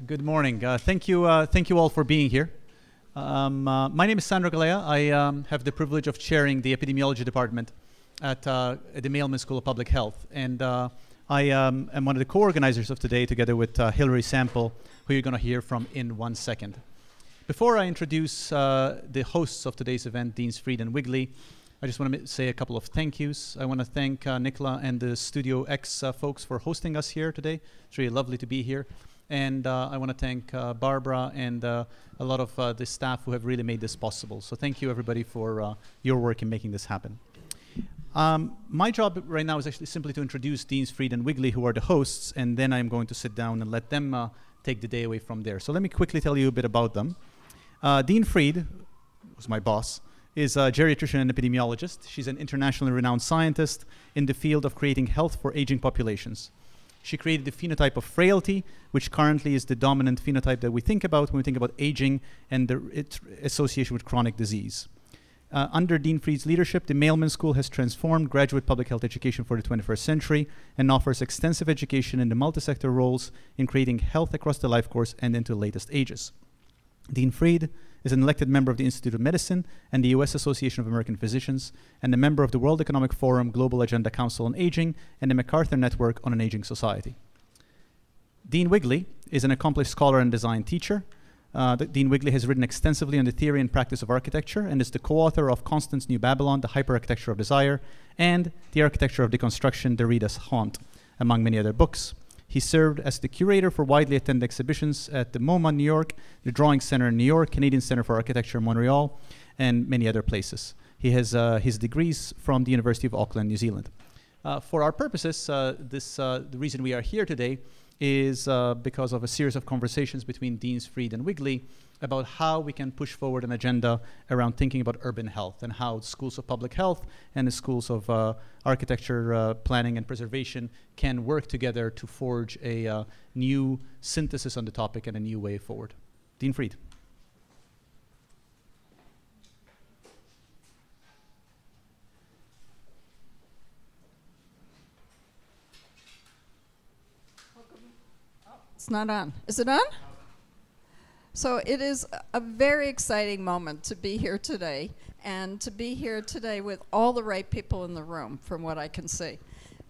Good morning. Thank you all for being here. My name is Sandro Galea. I have the privilege of chairing the epidemiology department at the Mailman School of Public Health. And I am one of the co-organizers of today together with Hilary Sample, who you're going to hear from in 1 second. Before I introduce the hosts of today's event, Deans Fried and Wigley, I just want to say a couple of thank yous. I want to thank Nicola and the Studio X folks for hosting us here today. It's really lovely to be here. And I want to thank Barbara and a lot of the staff who have really made this possible. So thank you, everybody, for your work in making this happen. My job right now is actually simply to introduce Deans Fried and Wigley, who are the hosts, and then I'm going to sit down and let them take the day away from there. So let me quickly tell you a bit about them. Dean Fried, who's my boss, is a geriatrician and epidemiologist. She's an internationally renowned scientist in the field of creating health for aging populations. She created the phenotype of frailty, which currently is the dominant phenotype that we think about when we think about aging and its association with chronic disease. Under Dean Fried's leadership, the Mailman School has transformed graduate public health education for the 21st century and offers extensive education in the multi-sector roles in creating health across the life course and into the latest ages. Dean Fried is an elected member of the Institute of Medicine and the U.S. Association of American Physicians, and a member of the World Economic Forum Global Agenda Council on Aging and the MacArthur Network on an Aging Society. Dean Wigley is an accomplished scholar and design teacher. Dean Wigley has written extensively on the theory and practice of architecture and is the co-author of Constance New Babylon, The Hyperarchitecture of Desire, and The Architecture of Deconstruction, Derrida's Haunt, among many other books. He served as the curator for widely attended exhibitions at the MoMA, New York, the Drawing Center in New York, Canadian Center for Architecture in Montreal, and many other places. He has his degrees from the University of Auckland, New Zealand. For our purposes, the reason we are here today is because of a series of conversations between Deans Fried and Wigley about how we can push forward an agenda around thinking about urban health and how schools of public health and the schools of architecture, planning, and preservation can work together to forge a new synthesis on the topic and a new way forward. Dean Fried. It's not on. Is it on? So it is a very exciting moment to be here today, and to be here today with all the right people in the room, from what I can see.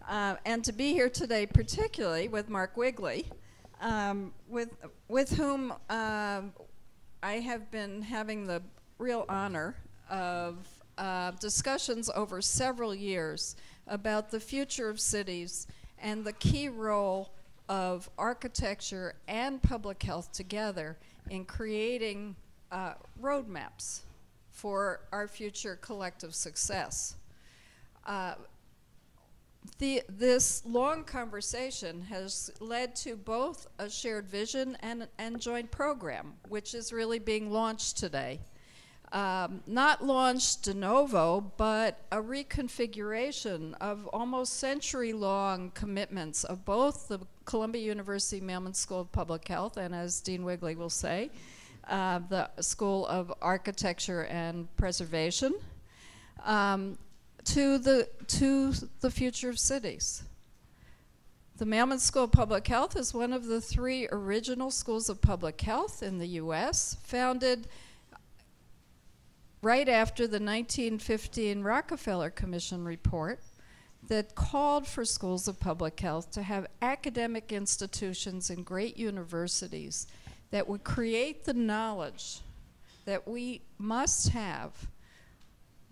And to be here today particularly with Mark Wigley, with whom I have been having the real honor of discussions over several years about the future of cities and the key role of architecture and public health together in creating roadmaps for our future collective success. This long conversation has led to both a shared vision and joint program, which is really being launched today. Not launched de novo, but a reconfiguration of almost century-long commitments of both the Columbia University Mailman School of Public Health and, as Dean Wigley will say, the School of Architecture and Preservation, to the future of cities. The Mailman School of Public Health is one of the 3 original schools of public health in the U.S., founded right after the 1915 Rockefeller Commission report that called for schools of public health to have academic institutions and great universities that would create the knowledge that we must have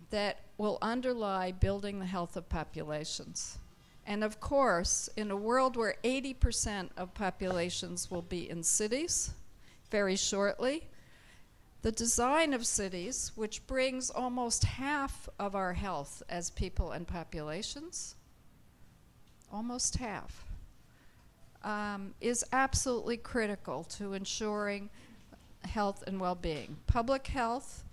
that will underlie building the health of populations. And of course, in a world where 80% of populations will be in cities very shortly, the design of cities, which brings almost half of our health as people and populations, almost half, is absolutely critical to ensuring health and well-being. Public health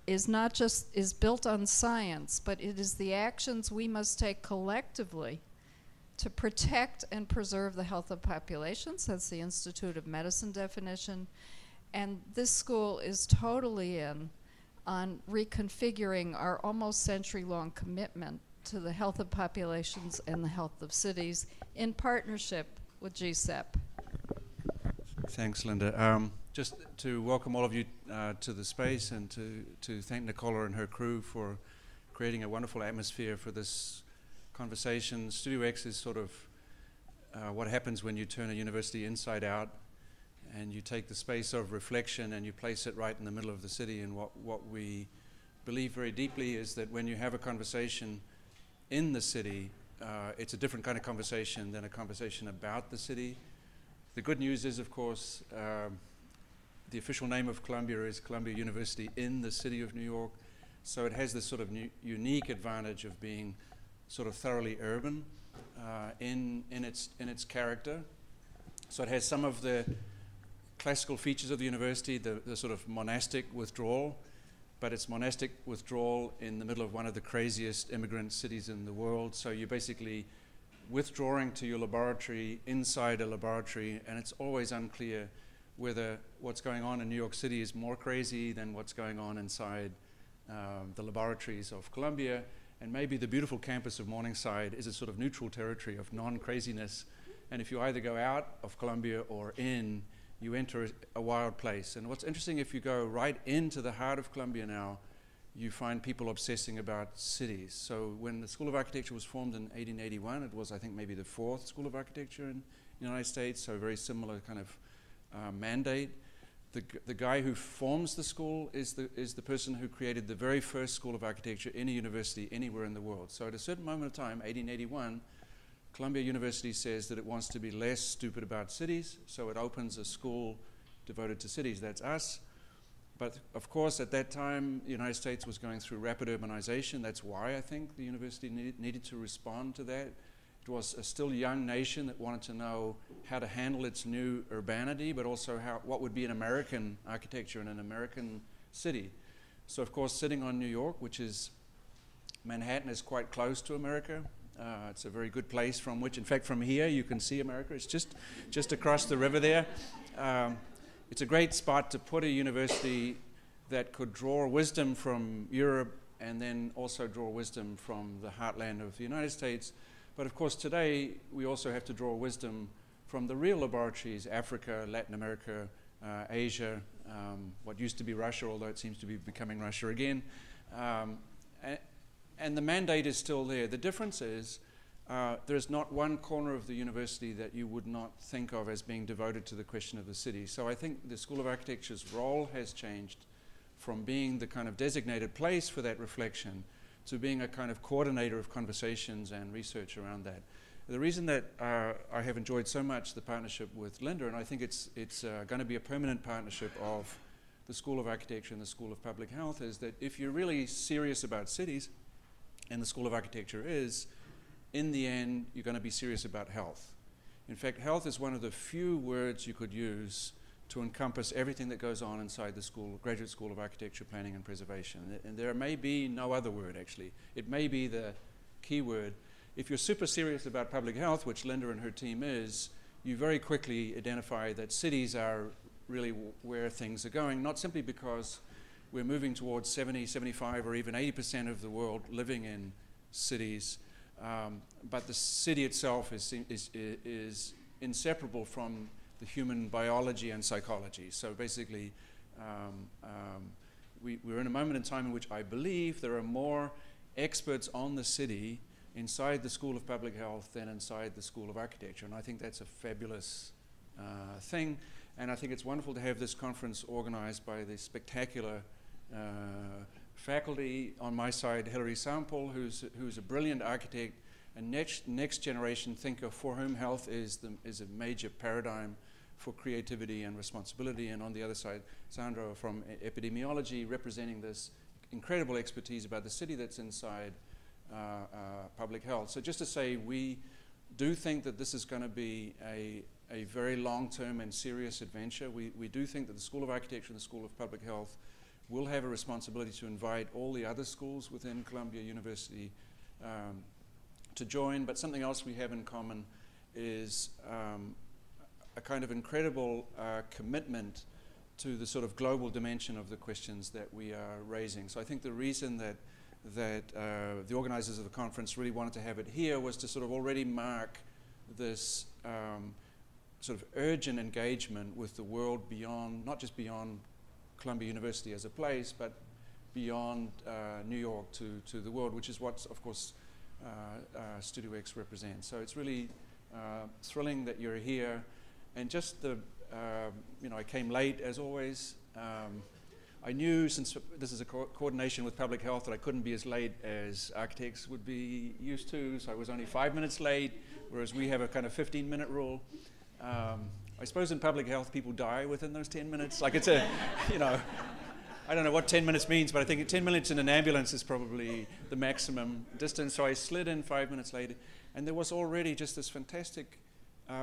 is built on science, but it is the actions we must take collectively to protect and preserve the health of populations. That's the Institute of Medicine definition. And this school is totally in on reconfiguring our almost century-long commitment to the health of populations and the health of cities in partnership with GCEP. Thanks, Linda. Just to welcome all of you to the space, and to thank Nicola and her crew for creating a wonderful atmosphere for this conversation. Studio X is sort of what happens when you turn a university inside out and you take the space of reflection and you place it right in the middle of the city. And what we believe very deeply is that when you have a conversation in the city, it's a different kind of conversation than a conversation about the city. The good news is, of course, the official name of Columbia is Columbia University in the city of New York. So it has this sort of unique advantage of being sort of thoroughly urban in its character. So it has some of the classical features of the university, the sort of monastic withdrawal, but it's monastic withdrawal in the middle of one of the craziest immigrant cities in the world. So you're basically withdrawing to your laboratory inside a laboratory, and it's always unclear whether what's going on in New York City is more crazy than what's going on inside the laboratories of Columbia. And maybe the beautiful campus of Morningside is a sort of neutral territory of non-craziness. And if you either go out of Columbia or in, you enter a wild place. And what's interesting, if you go right into the heart of Columbia now, you find people obsessing about cities. So when the School of Architecture was formed in 1881, it was, I think, maybe the 4th School of Architecture in the United States, so a very similar kind of mandate. The guy who forms the school is the person who created the very first School of Architecture in a university anywhere in the world. So at a certain moment of time, 1881, Columbia University says that it wants to be less stupid about cities, so it opens a school devoted to cities. That's us. But of course, at that time, the United States was going through rapid urbanization. That's why I think the university needed to respond to that. It was a still young nation that wanted to know how to handle its new urbanity, but also what would be an American architecture in an American city. So of course, sitting on New York, which is, Manhattan is quite close to America. It's a very good place from which, in fact, from here you can see America. It's just across the river there. It's a great spot to put a university that could draw wisdom from Europe and then also draw wisdom from the heartland of the United States. But of course today we also have to draw wisdom from the real laboratories, Africa, Latin America, Asia, what used to be Russia, although it seems to be becoming Russia again. And the mandate is still there. The difference is there's not one corner of the university that you would not think of as being devoted to the question of the city. So I think the School of Architecture's role has changed from being the kind of designated place for that reflection to being a kind of coordinator of conversations and research around that. The reason that I have enjoyed so much the partnership with Linda, and I think it's going to be a permanent partnership of the School of Architecture and the School of Public Health, is that if you're really serious about cities, and the School of Architecture is, in the end, you're going to be serious about health. In fact, health is one of the few words you could use to encompass everything that goes on inside the school, Graduate School of Architecture, Planning and Preservation. And there may be no other word, actually. It may be the key word. If you're super serious about public health, which Linda and her team is, you very quickly identify that cities are really where things are going, not simply because we're moving towards 70, 75, or even 80% of the world living in cities, but the city itself is inseparable from the human biology and psychology. So basically, we're in a moment in time in which I believe there are more experts on the city inside the School of Public Health than inside the School of Architecture. And I think that's a fabulous thing. And I think it's wonderful to have this conference organized by the spectacular faculty. On my side, Hilary Sample, who's a brilliant architect, a next generation thinker for whom health is a major paradigm for creativity and responsibility. And on the other side, Sandra from epidemiology, representing this incredible expertise about the city that's inside public health. So just to say, we do think that this is going to be a very long-term and serious adventure. We do think that the School of Architecture and the School of Public Health will have a responsibility to invite all the other schools within Columbia University to join, but something else we have in common is a kind of incredible commitment to the sort of global dimension of the questions that we are raising. So I think the reason that the organizers of the conference really wanted to have it here was to sort of already mark this sort of urgent engagement with the world beyond, not just beyond Columbia University as a place, but beyond New York to the world, which is what, of course, Studio X represents. So it's really thrilling that you're here. And just the, I came late as always. I knew, since this is a coordination with public health, that I couldn't be as late as architects would be used to, so I was only 5 minutes late, whereas we have a kind of 15-minute rule. I suppose in public health, people die within those 10 minutes. Like it's a, I don't know what 10 minutes means, but I think 10 minutes in an ambulance is probably the maximum distance. So I slid in 5 minutes later, and there was already just this fantastic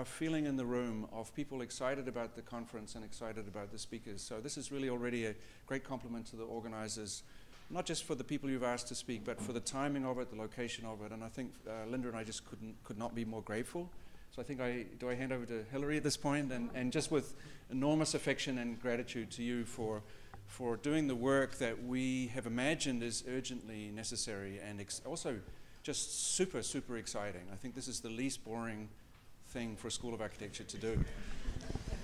feeling in the room of people excited about the conference and excited about the speakers. So this is really already a great compliment to the organizers, not just for the people you've asked to speak, but for the timing of it, the location of it. And I think Linda and I just could not be more grateful. So I think do I hand over to Hillary at this point? And just with enormous affection and gratitude to you for doing the work that we have imagined is urgently necessary and also just super, super exciting. I think this is the least boring thing for a School of Architecture to do.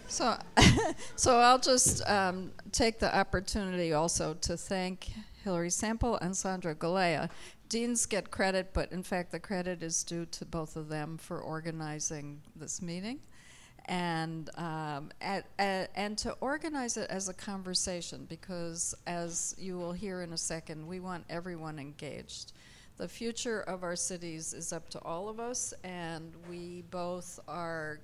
So, I'll just take the opportunity also to thank Hillary Sample and Sandra Galea. Deans get credit, but in fact the credit is due to both of them for organizing this meeting, and to organize it as a conversation, because as you will hear in a second, we want everyone engaged. The future of our cities is up to all of us, and we both are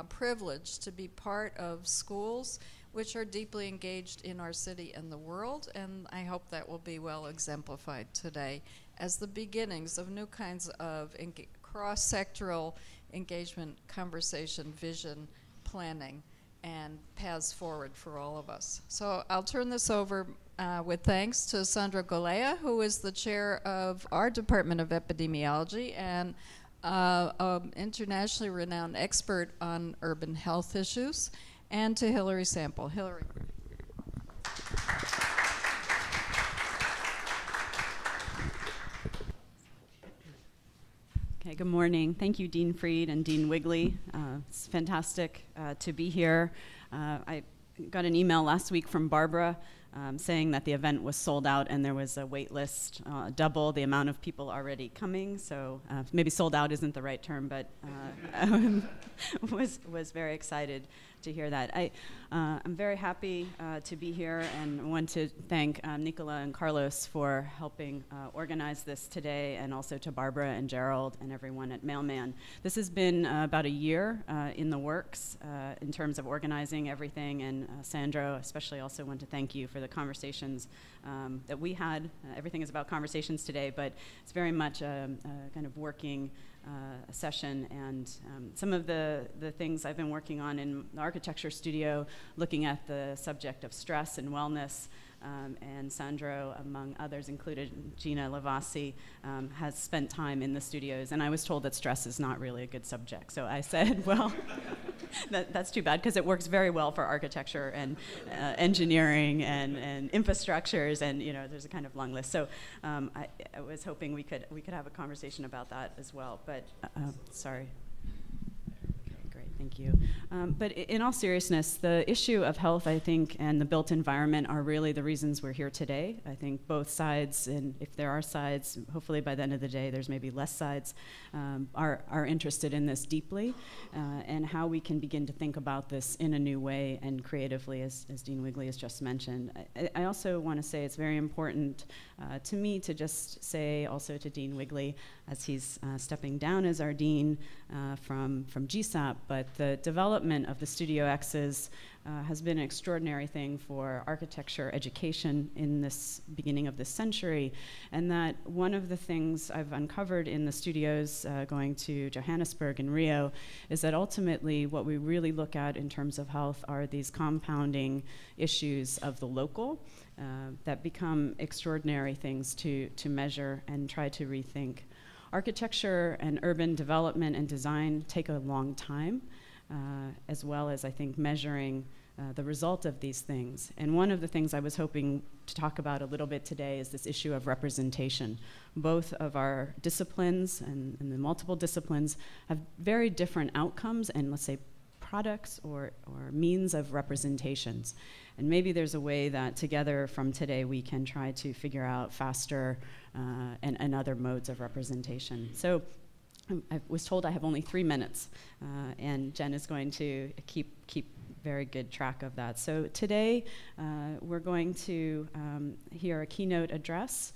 privileged to be part of schools which are deeply engaged in our city and the world, and I hope that will be well exemplified today as the beginnings of new kinds of cross-sectoral engagement, conversation, vision, planning, and paths forward for all of us. So I'll turn this over with thanks to Sandra Galea, who is the chair of our Department of Epidemiology and an internationally renowned expert on urban health issues, and to Hillary Sample. Hillary. Okay, good morning. Thank you, Dean Freed and Dean Wigley. It's fantastic to be here. I got an email last week from Barbara saying that the event was sold out and there was a wait list, double the amount of people already coming. So maybe sold out isn't the right term, but was very excited to hear that. I'm very happy to be here, and want to thank Nicola and Carlos for helping organize this today, and also to Barbara and Gerald and everyone at Mailman. This has been about a year in the works in terms of organizing everything, and Sandro especially also want to thank you for the conversations that we had. Everything is about conversations today, but it's very much a kind of working session, and some of the things I've been working on in the architecture studio, looking at the subject of stress and wellness, and Sandro, among others, included Gina Lavasi, has spent time in the studios, and I was told that stress is not really a good subject. So I said, well, that's too bad, because it works very well for architecture and engineering and infrastructures, and there's a kind of long list. So I was hoping we could have a conversation about that as well. But sorry. Thank you. But in all seriousness, the issue of health, I think, and the built environment are really the reasons we're here today. I think both sides, and if there are sides, hopefully by the end of the day there's maybe less sides, are interested in this deeply, and how we can begin to think about this in a new way and creatively, as Dean Wigley has just mentioned. I also want to say it's very important to me to just say also to Dean Wigley, as he's stepping down as our dean from GSAP, but the development of the Studio X's has been an extraordinary thing for architecture education in this beginning of this century, and that one of the things I've uncovered in the studios going to Johannesburg and Rio is that ultimately what we really look at in terms of health are these compounding issues of the local that become extraordinary things to measure and try to rethink. Architecture and urban development and design take a long time, as well as, I think, measuring the result of these things. And one of the things I was hoping to talk about a little bit today is this issue of representation. Both of our disciplines and the multiple disciplines have very different outcomes and, let's say, products or means of representations. And maybe there's a way that together from today we can try to figure out faster and other modes of representation. So I was told I have only 3 minutes, and Jen is going to keep very good track of that. So today we're going to hear a keynote address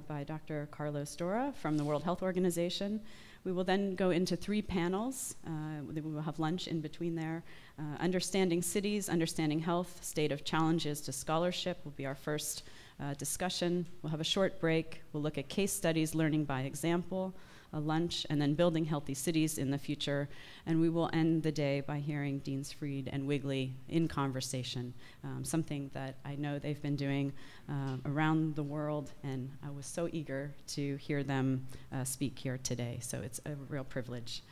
by Dr. Carlos Dora from the World Health Organization. We will then go into 3 panels. We will have lunch in between there. Understanding Cities, Understanding Health, State of Challenges to Scholarship will be our first discussion. We'll have a short break. We'll look at case studies, learning by example, a lunch, and then building healthy cities in the future. And we will end the day by hearing Deans Fried and Wigley in conversation, something that I know they've been doing around the world, and I was so eager to hear them speak here today. So it's a real privilege.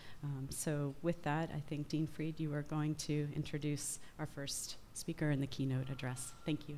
So with that, I think Dean Fried, you are going to introduce our first speaker in the keynote address. Thank you.